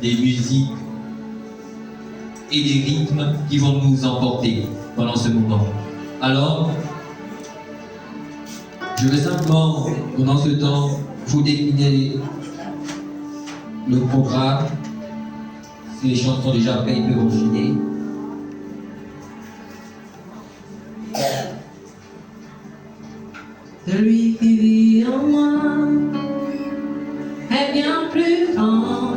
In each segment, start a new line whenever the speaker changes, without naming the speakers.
des musiques et des rythmes qui vont nous emporter pendant ce moment. Alors, je vais simplement, pendant ce temps, vous décliner le programme. Si les chansons sont déjà prêtes, ils peuvent enchaîner.
Celui qui vit en moi est bien plus grand,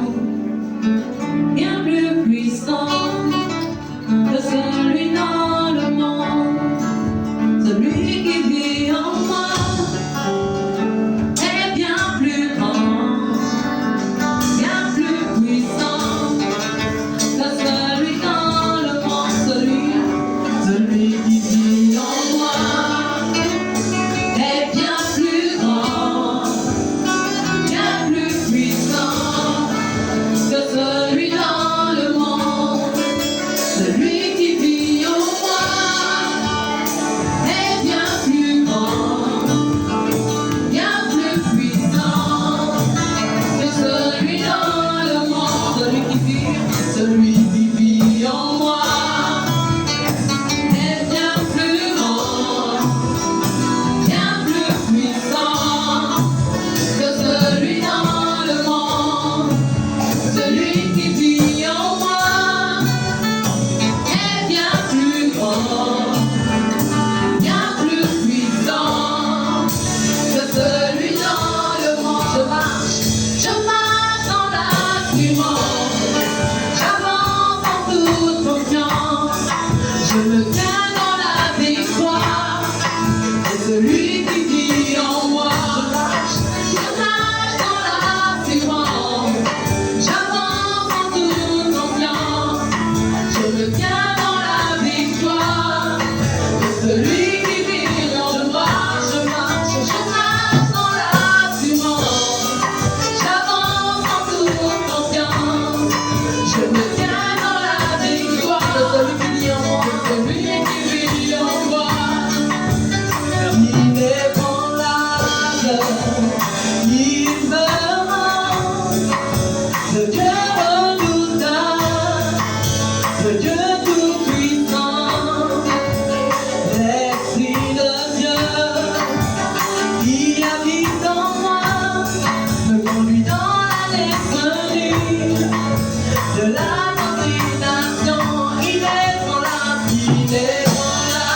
bien plus puissant que celui dans le monde. Celui qui vit en moi est bien plus grand, bien plus puissant que celui dans le monde. Celui qui vit en moi est bien plus grand, bien plus puissant que celui dans le monde. Celui qui vit en moi est bien plus grand, bien plus puissant que celui dans le monde. Celui qui vit en moi est bien plus grand, bien plus puissant que celui dans le monde. Celui qui vit en moi est bien plus grand, bien plus puissant que celui dans le monde. Je marche dans l'assurance, j'avance en toute confiance, je me tiens dans la victoire. Et celui qui vit en moi, je marche dans l'assurance, j'avance en toute confiance, je me tiens dans la victoire. Et celui qui vit en moi, je marche dans l'assurance, j'avance en toute confiance, je me tiens dans la victoire. Celui qui vit en moi, celui qui vit en moi. Il est dans l'âge, il me rend ce Dieu redoutable, ce Dieu tout-puissant, l'Esprit de Dieu qui habite en moi, me conduit dans l'allée connue de la domination. Il est dans la, il est dans la,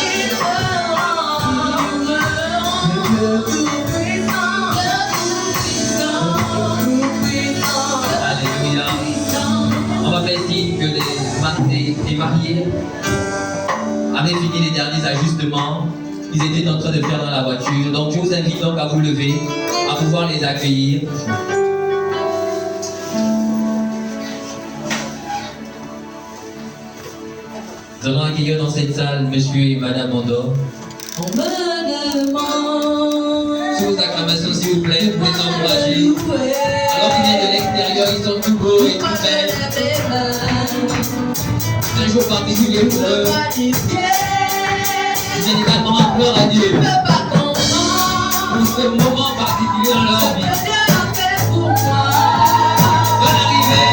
il me rend Dieu tout-puissant, tout-puissant.
Alléluia. On va faire signe que les mariés avaient fini les derniers ajustements. Ils étaient en train de faire dans la voiture. Donc je vous invite donc à vous lever, à pouvoir les accueillir. Nous allons accueillir dans cette salle Monsieur et Madame Mondo.
On me demande
Sous vos acclamations, s'il vous plaît, pour les encourager. Alors qu'ils viennent de l'extérieur, ils sont tout beaux et tout belles. C'est un jour particulier pour eux. Ils viennent également en pleurs à Dieu pour ce moment particulier dans leur vie. Bonne arrivée.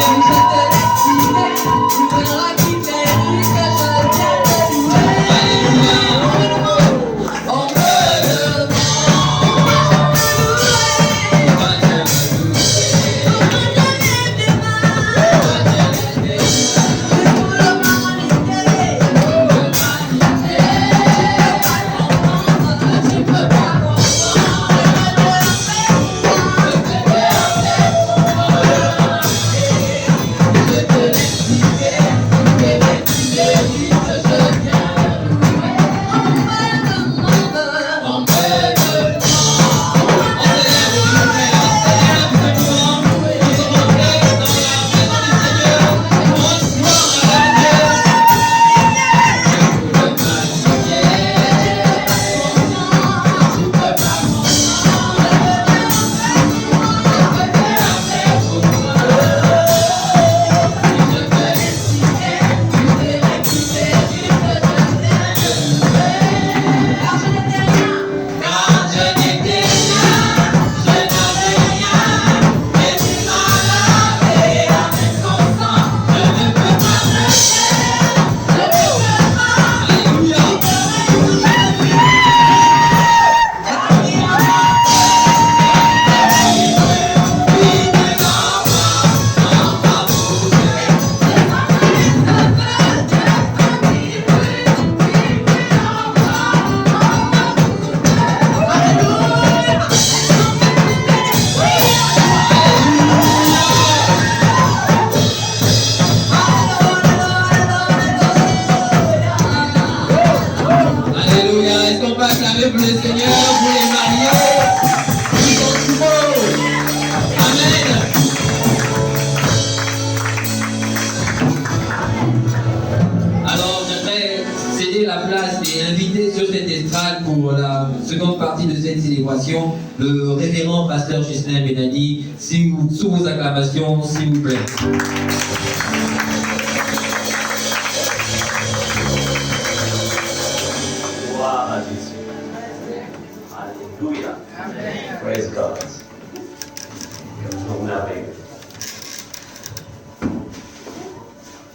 et inviter sur cette estrade pour la seconde partie de cette célébration le révérend pasteur Ghislain Benadi, sous vos acclamations, s'il vous plaît.
Gloire à Jésus. Alléluia. Praise God. Journée merveilleuse.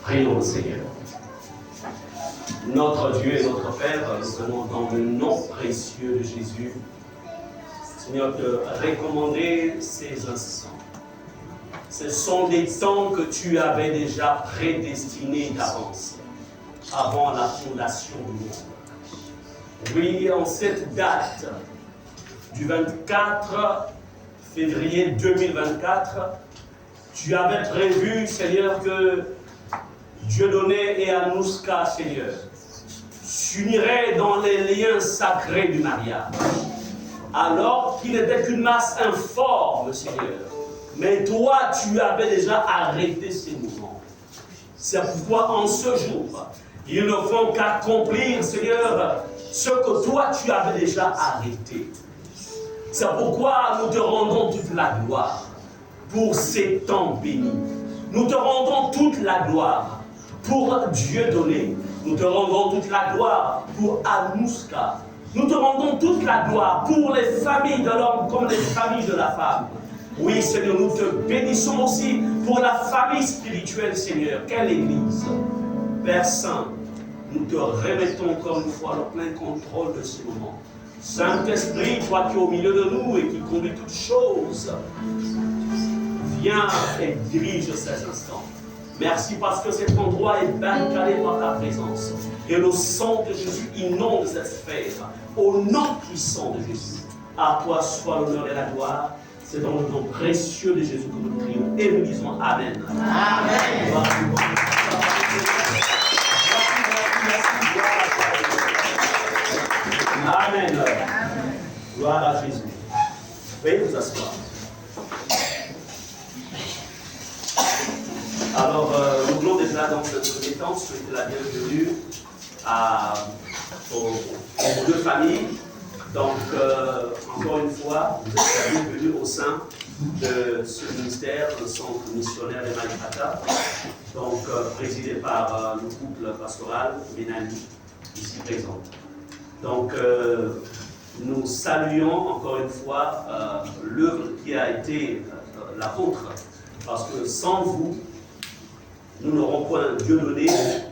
Prions le Seigneur. Notre Dieu et notre Père, nous venons dans le nom précieux de Jésus, Seigneur, de recommander ces instants. Ce sont des temps que tu avais déjà prédestinés d'avance, avant la fondation du monde. Oui, en cette date du 24 février 2024, tu avais prévu, Seigneur, que Dieudonné et Anouska, Seigneur, s'uniraient dans les liens sacrés du mariage, alors qu'il n'était qu'une masse informe, Seigneur. Mais toi, tu avais déjà arrêté ces mouvements. C'est pourquoi en ce jour, ils ne font qu'accomplir, Seigneur, ce que toi, tu avais déjà arrêté. C'est pourquoi nous te rendons toute la gloire pour ces temps bénis. Nous te rendons toute la gloire pour Dieudonné. Nous te rendons toute la gloire pour Anouska. Nous te rendons toute la gloire pour les familles de l'homme comme les familles de la femme. Oui, Seigneur, nous te bénissons aussi pour la famille spirituelle, Seigneur. Quelle Église. Père Saint, nous te remettons encore une fois le plein contrôle de ce moment. Saint-Esprit, toi qui es au milieu de nous et qui conduit toutes choses, viens et dirige ces instants. Merci parce que cet endroit est barricadé par ta présence. Et le sang de Jésus inonde cette sphère. Au nom puissant de Jésus, à toi soit l'honneur et la gloire. C'est dans le nom précieux de Jésus que nous prions et nous disons Amen. Amen. Amen. Gloire à Jésus. Veuillez vous asseoir. Alors, nous voulons déjà dans ce premier temps souhaiter la bienvenue aux deux familles. Donc, encore une fois, vous êtes la bienvenue au sein de ce ministère, le centre missionnaire des Malifata, donc présidé par le couple pastoral Benani, ici présent. Donc, nous saluons encore une fois l'œuvre qui a été la vôtre, parce que sans vous, nous n'aurons point Dieudonné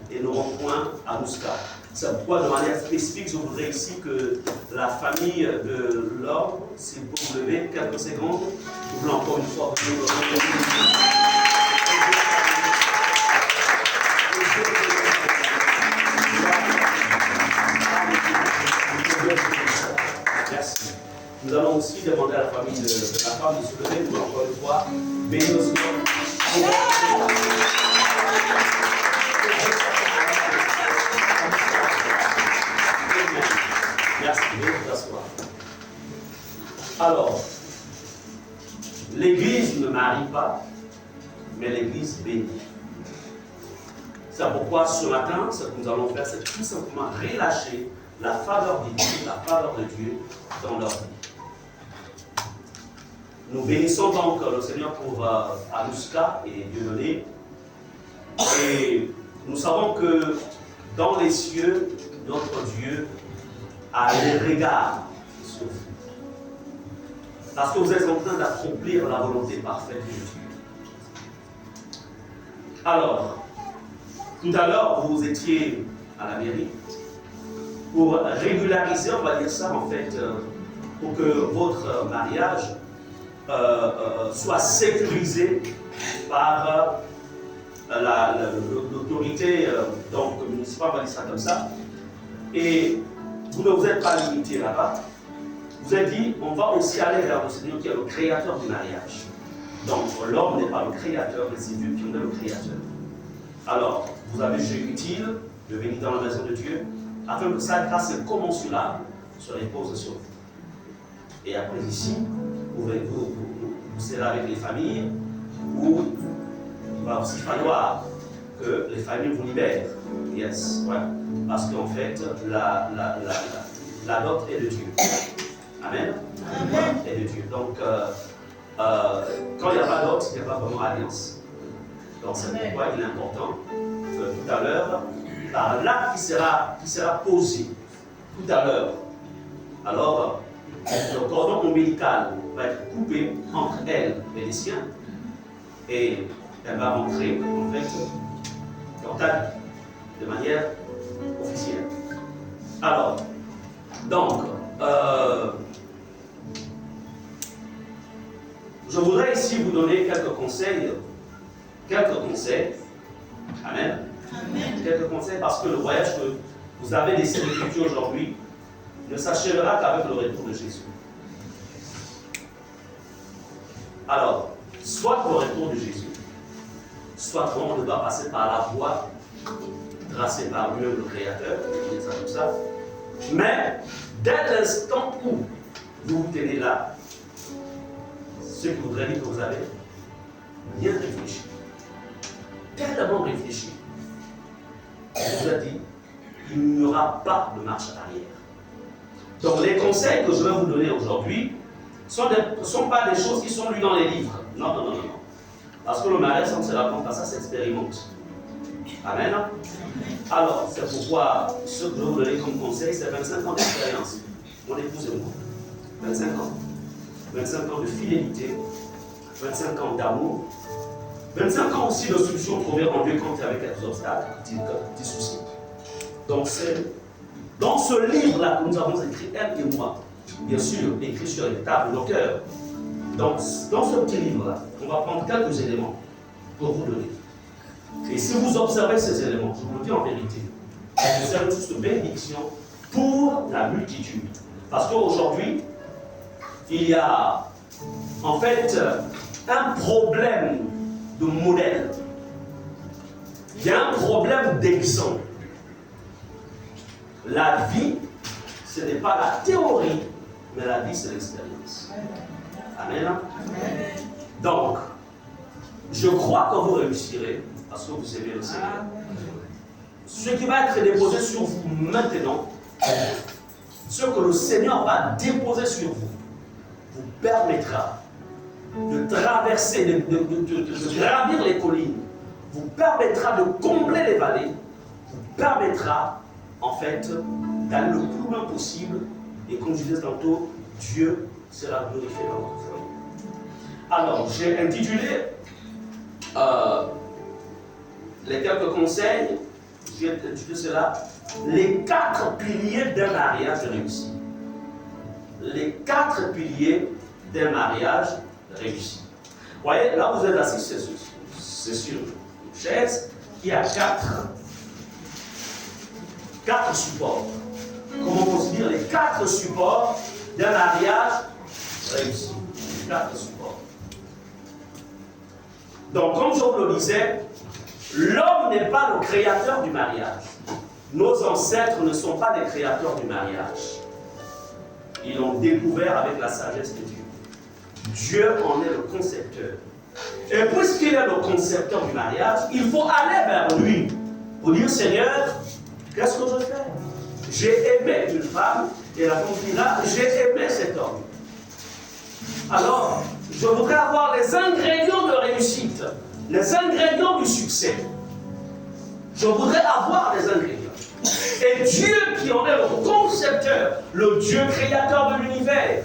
et nous n'aurons point Anouska. C'est pourquoi, de manière spécifique, je voudrais ici que la famille de l'homme, s'il peut vous lever quelques secondes, nous voulons encore une fois vous Merci. Nous allons aussi demander à la famille de la femme de se lever, nous voulons encore une fois bénir aussi. Merci, veuillez vous asseoir. Alors, l'Église ne marie pas, mais l'Église bénit. C'est pourquoi ce matin, ce que nous allons faire, c'est tout simplement relâcher la faveur de Dieu, la faveur de Dieu dans leur vie. Nous bénissons donc le Seigneur pour Anouska et Dieudonné. Et nous savons que dans les cieux, notre Dieu a les regards sur vous. Parce que vous êtes en train d'accomplir la volonté parfaite de Dieu. Alors, tout à l'heure, vous étiez à la mairie pour régulariser, on va dire ça en fait, pour que votre mariage soit sécurisé par l'autorité municipale, on va dire ça comme ça. Et vous ne vous êtes pas limité là-bas. Vous avez dit, on va aussi aller vers le Seigneur qui est le créateur du mariage. Donc, l'homme n'est pas le créateur, mais c'est Dieu qui en est le créateur. Alors, vous avez jugé utile de venir dans la maison de Dieu, afin que sa grâce incommensurable se repose sur vous. Et après ici, vous serez avec les familles, où il va aussi falloir que les familles vous libèrent. Yes, ouais. Parce qu'en fait, la dot est de Dieu. Amen. Amen. Est de Dieu. Donc, quand il n'y a pas dot, il n'y a pas vraiment alliance. Donc, c'est pourquoi il est important tout à l'heure, par l'acte qui sera posé tout à l'heure. Alors, le cordon ombilical va être coupé entre elle et les siens, et elle va rentrer en fait dans ta vie de manière officielle. Alors, donc, je voudrais ici vous donner quelques conseils. Amen. Amen. Quelques conseils parce que le voyage que vous avez décidé d'effectuer aujourd'hui ne s'achèvera qu'avec le retour de Jésus. Alors, soit le retour de Jésus, soit on doit passer par la voie tracée par lui, le Créateur, ça comme ça. Mais dès l'instant où vous vous tenez là, ce qui voudrait dire que vous avez bien réfléchi, tellement réfléchi, je vous ai dit, il n'y aura pas de marche arrière. Donc les conseils que je vais vous donner aujourd'hui ne sont pas des choses qui sont lues dans les livres. Non, non, non, non. Parce que le mariage, ça ne se raconte pas, ça s'expérimente. Amen. Alors, c'est pourquoi ce que je vais vous donner comme conseil, c'est 25 ans d'expérience. Mon épouse et moi. 25 ans. 25 ans de fidélité, 25 ans d'amour, 25 ans aussi de solutions trouvées en Dieu quand il y avait quelques obstacles, petits soucis. Donc c'est dans ce livre-là que nous avons écrit, elle et moi, bien sûr, écrit sur les tables de nos cœurs. Donc dans ce petit livre-là, on va prendre quelques éléments pour vous donner. Et si vous observez ces éléments, je vous le dis en vérité, vous servez tous de bénédiction pour la multitude. Parce qu'aujourd'hui, il y a en fait un problème de modèle. Il y a un problème d'exemple. La vie, ce n'est pas la théorie, mais la vie, c'est l'expérience. Amen. Donc, je crois que vous réussirez parce que vous aimez le Seigneur. Ce qui va être déposé sur vous maintenant, ce que le Seigneur va déposer sur vous, vous permettra de traverser, de gravir les collines, vous permettra de combler les vallées, vous permettra en fait d'aller le plus loin possible, et comme je disais tantôt, Dieu sera glorifié dans votre foyer. Alors, j'ai intitulé les quelques conseils, j'ai intitulé cela les 4 piliers d'un mariage réussi. Les 4 piliers d'un mariage réussi. Vous voyez, là vous êtes assis, c'est sur une chaise qui a 4 supports. Comment on se dire les 4 supports d'un mariage réussi. 4 supports. Donc, comme je vous le disais, l'homme n'est pas le créateur du mariage. Nos ancêtres ne sont pas des créateurs du mariage. Ils l'ont découvert avec la sagesse de Dieu. Dieu en est le concepteur. Et puisqu'il est le concepteur du mariage, il faut aller vers lui pour dire, Seigneur, qu'est-ce que je fais? J'ai aimé une femme, et la femme dira, j'ai aimé cet homme. Alors, je voudrais avoir les ingrédients de réussite, les ingrédients du succès. Je voudrais avoir les ingrédients. Et Dieu qui en est le concepteur, le Dieu créateur de l'univers,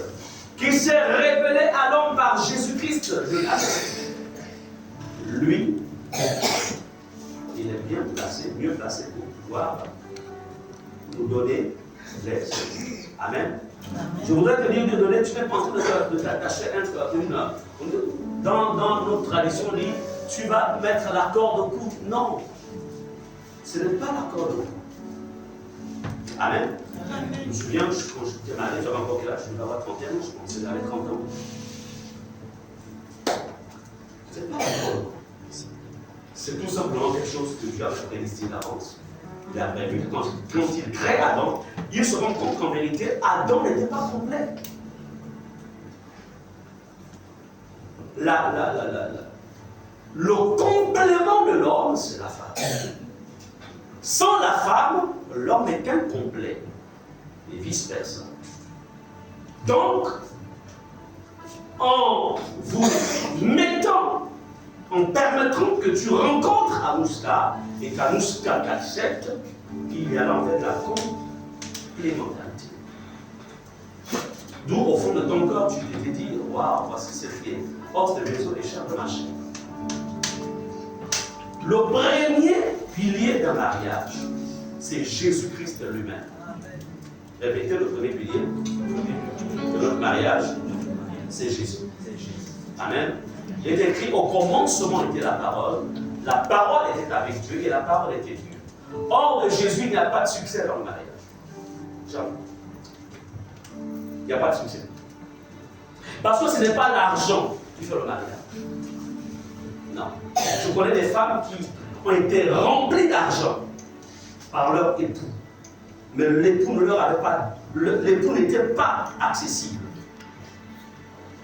qui s'est révélé à l'homme par Jésus-Christ de Nazareth, lui, il est bien placé, mieux placé pour pouvoir nous donner les choses. Amen. Je voudrais te dire de donner, tu n'es pas en train de t'attacher dans notre tradition, on dit, tu vas mettre la corde au cou. Non, ce n'est pas la corde au cou. Amen. Je me souviens, quand j'étais marié, j'avais encore quel âge? Je devais avoir 31 ans, je pensais que j'avais 30 ans. C'est pas la corde au cou. C'est tout simplement quelque chose que Dieu a prédestiné d'avance. Il a prévu que quand il crée Adam, il se rend compte qu'en vérité, Adam n'était pas complet. le complément de l'homme, c'est la femme. Sans la femme, l'homme est incomplet. Et vice-versa. Donc, en vous mettant, en permettant que tu rencontres Anouska et qu'Anouska t'accepte, il y a là en fait la complémentarité. D'où au fond de ton corps, tu t'étais dit, waouh, voici cette qui est hors de maison et chère de marché. Le premier pilier d'un mariage, c'est Jésus-Christ lui-même. Répétez le premier pilier de notre mariage, c'est Jésus. Amen. Il est écrit au commencement était la parole était avec Dieu et la parole était Dieu. Hors de Jésus, il n'y a pas de succès dans le mariage. Jamais. Il n'y a pas de succès. Parce que ce n'est pas l'argent qui fait le mariage. Non. Je connais des femmes qui ont été remplies d'argent par leur époux. Mais l'époux ne leur avait pas. L'époux n'était pas accessible.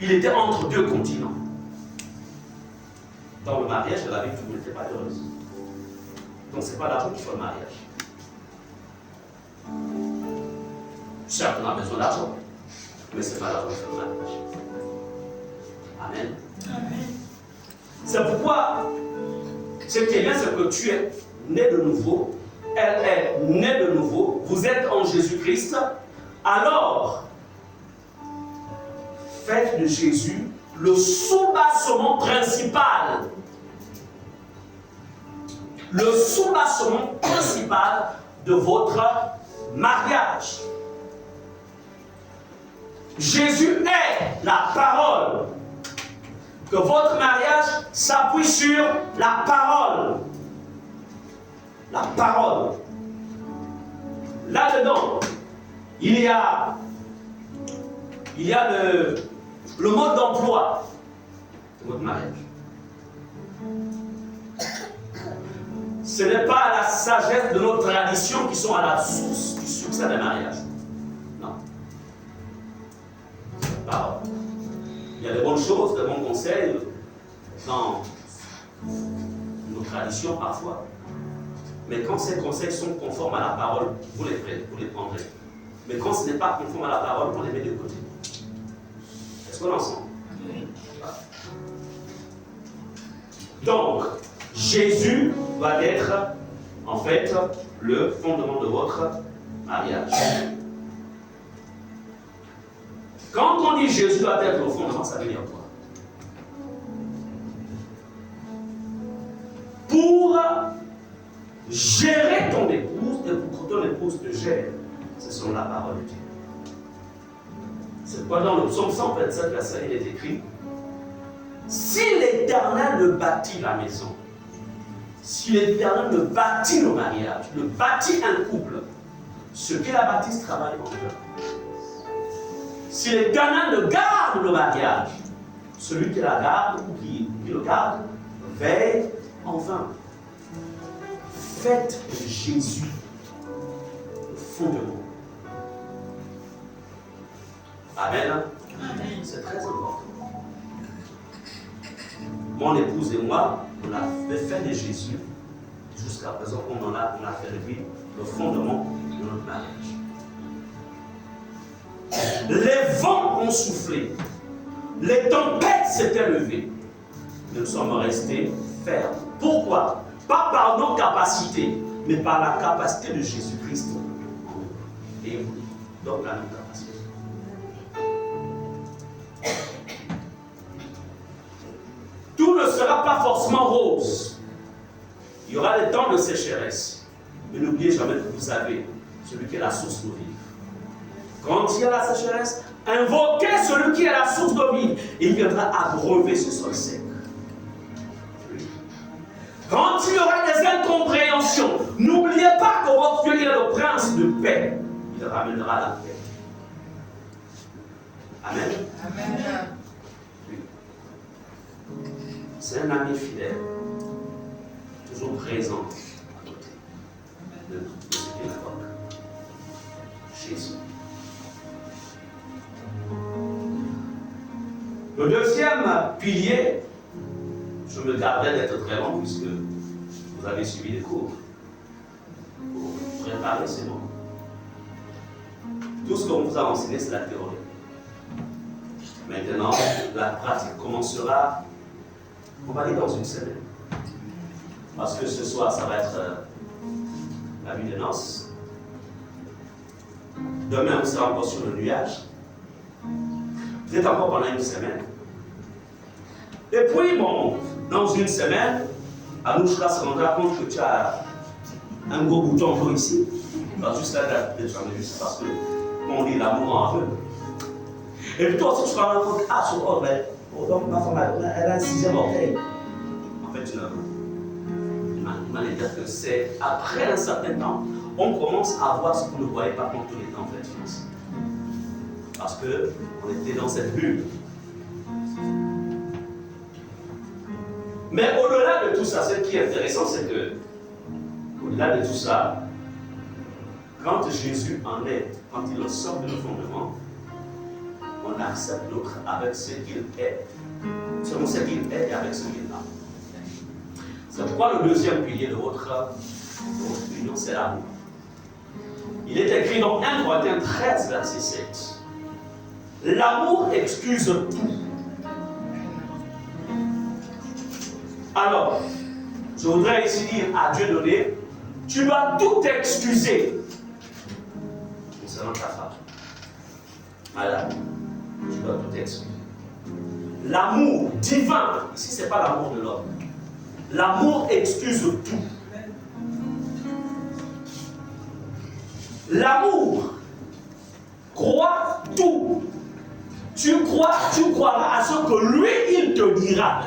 Il était entre deux continents. Dans le mariage, la vie, tout n'était pas heureuse. Donc, ce n'est pas l'argent qui fait le mariage. Certes, on a besoin d'argent, mais ce n'est pas l'argent qui fait le mariage. Amen. Amen. C'est pourquoi, ce qui est bien, c'est que tu es né de nouveau, elle est née de nouveau, vous êtes en Jésus-Christ, alors, faites de Jésus le soubassement principal. Le soubassement principal de votre mariage. Jésus est la parole. Que votre mariage s'appuie sur la parole. La parole. Là-dedans, il y a le mode d'emploi de votre mariage. Ce n'est pas la sagesse de nos traditions qui sont à la source du succès des mariages. Non. Parole. Il y a des bonnes choses, des bons conseils dans nos traditions parfois. Mais quand ces conseils sont conformes à la parole, vous les prenez, vous les prendrez. Mais quand ce n'est pas conforme à la parole, on les met de côté. Est-ce qu'on est ensemble? Donc, Jésus va être, en fait, le fondement de votre mariage. Quand on dit Jésus doit être le fondement, ça veut dire quoi? Pour gérer ton épouse et pour que ton épouse te gère, c'est selon la parole de Dieu. C'est pourquoi dans le psaume 127, verset, il est écrit: si l'Éternel ne bâtit la maison, si l'Éternel ne bâtit le mariage, ne bâtit un couple, ceux qui la bâtissent travaillent en vain. Si l'Éternel ne garde le mariage, celui qui la garde ou qui le garde, veille en vain. Faites de Jésus le fondement. Amen. Amen. C'est très important. Mon épouse et moi, on a fait de Jésus, jusqu'à présent, on a fait de lui le fondement de notre mariage. Les vents ont soufflé, les tempêtes s'étaient levées, nous sommes restés fermes. Pourquoi? Pas par nos capacités, mais par la capacité de Jésus-Christ en nous. Et vous, donc la même capacité. Tout ne sera pas forcément rose. Il y aura des temps de sécheresse. Mais n'oubliez jamais que vous avez celui qui est la source d'eau vive. Quand il y a la sécheresse, invoquez celui qui est la source d'eau vive. Et il viendra abreuver ce sol sec. Quand il y aura des incompréhensions, n'oubliez pas que votre Dieu est le prince de paix. Il ramènera la paix. Amen. Amen. Oui. C'est un ami fidèle, toujours présent à côté de ce qu'il invoque. Jésus. Le deuxième pilier, je je me garderai d'être très long puisque vous avez suivi les cours. Pour préparer ces mots. Tout ce qu'on vous a enseigné, c'est la théorie. Maintenant, la pratique commencera, on va dire dans une semaine. Parce que ce soir, ça va être la nuit des noces. Demain, on sera encore sur le nuage. Vous êtes encore pendant une semaine. Et puis, bon, dans une semaine, Anouchka se rendra compte que tu as un gros bouton encore ici. Pas juste la date de juste parce que, on dit l'amour en aveugle. Et puis toi aussi, tu te rends compte, ah, sur oh, ben, donc ma femme, elle a un 6e orteil. En fait, il m'a dire que c'est après un certain temps, on commence à voir ce qu'on ne voyait pas pendant tous les temps, en fait, France. Parce qu'on était dans cette bulle. Mais au-delà de tout ça, ce qui est intéressant, c'est que, au-delà de tout ça, quand Jésus en est, quand il sort de nos fondements, on accepte l'autre avec ce qu'il est, selon ce qu'il est et avec ce qu'il a. C'est pourquoi le deuxième pilier de votre union, c'est l'amour. Il est écrit dans 1 Corinthiens 13, verset 7. L'amour excuse tout. Alors, je voudrais ici dire à Dieu donné, tu dois tout excuser concernant ta femme. Madame, tu dois tout excuser. L'amour divin, ici ce n'est pas l'amour de l'homme. L'amour excuse tout. L'amour croit tout. Tu croiras à ce que lui, il te dira.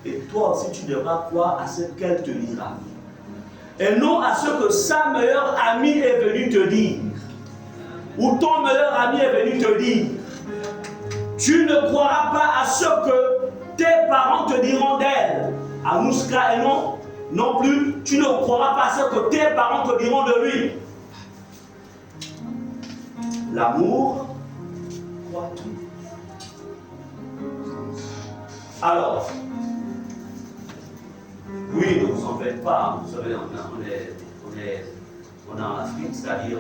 Et toi aussi, tu devras croire à ce qu'elle te dira. Et non à ce que sa meilleure amie est venue te dire. Ou ton meilleur ami est venu te dire. Tu ne croiras pas à ce que tes parents te diront d'elle. À Mouska et non plus, tu ne croiras pas à ce que tes parents te diront de lui. L'amour croit tout. Alors, oui, ne vous en faites pas. Vous savez, on est en Afrique, c'est-à-dire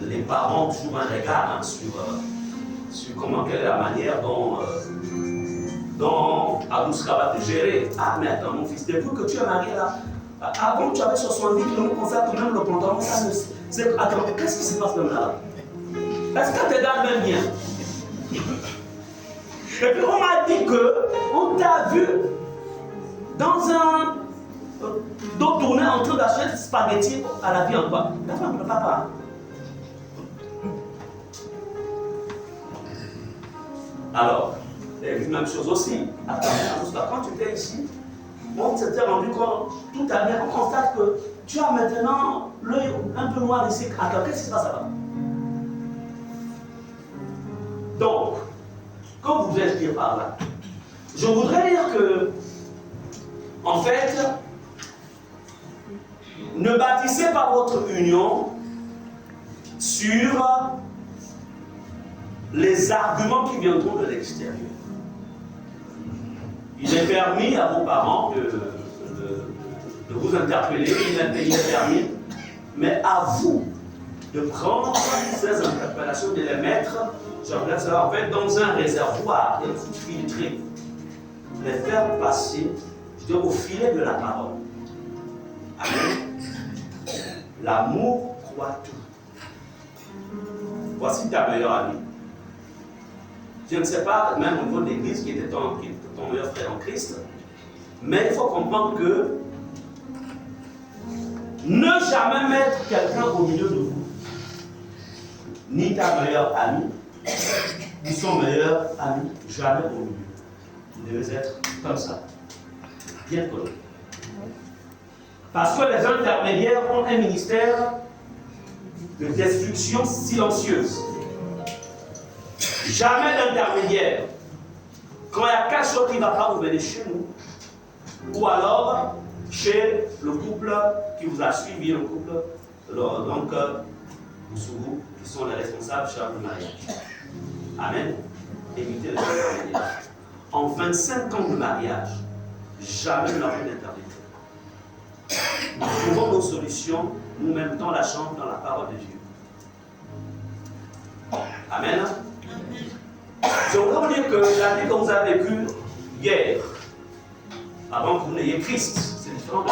les parents ont toujours un regard sur comment, quelle est la manière dont Abouska va te gérer. Ah, mais attends, mon fils, depuis que tu es marié là, avant tu avais 70 km, on fait quand même le pantalon. Attends, qu'est-ce qui se passe même là? Est-ce que tes dames m'aiment bien? Et puis on m'a dit qu'on t'a vu dans un dos tourné en train d'acheter des spaghettis à la viande. La femme ne va pas. Alors, et même chose aussi. Attends, quand tu étais ici, on s'était rendu compte, tout à l'heure, on constate que tu as maintenant l'œil un peu noir ici. Attends, qu'est-ce qui se passe là-bas? Donc, que voudrais-je dire par là? Je voudrais dire que, en fait, ne bâtissez pas votre union sur les arguments qui viendront de l'extérieur. Il est permis à vos parents de vous interpeller, il est permis, mais à vous de prendre ces interpellations, de les mettre, j'appelle ça en fait, dans un réservoir, et vous filtrer, les faire passer au filet de la parole. Amen. L'amour croit tout. Voici ta meilleure amie. Je ne sais pas, même au niveau de l'église, qui était ton meilleur frère en Christ, mais il faut comprendre que ne jamais mettre quelqu'un au milieu de vous, ni ta meilleure amie, ni son meilleur ami, jamais au milieu. Vous devez être comme ça, bien connu. Parce que les intermédiaires ont un ministère de destruction silencieuse. Jamais d'intermédiaire. Quand il y a quelque chose qui ne va pas, vous venez chez nous. Ou alors chez le couple qui vous a suivi, le couple, donc, vous, qui sont les responsables chargés du mariage. Amen. Évitez les intermédiaires. en 25 ans de mariage, jamais nous n'avons d'interdiction. Nous trouvons nos solutions, nous mettons la chance dans la parole de Dieu. Amen. Je voudrais vous dire que la vie que vous avez vécue hier, avant que vous n'ayez Christ, c'est différent de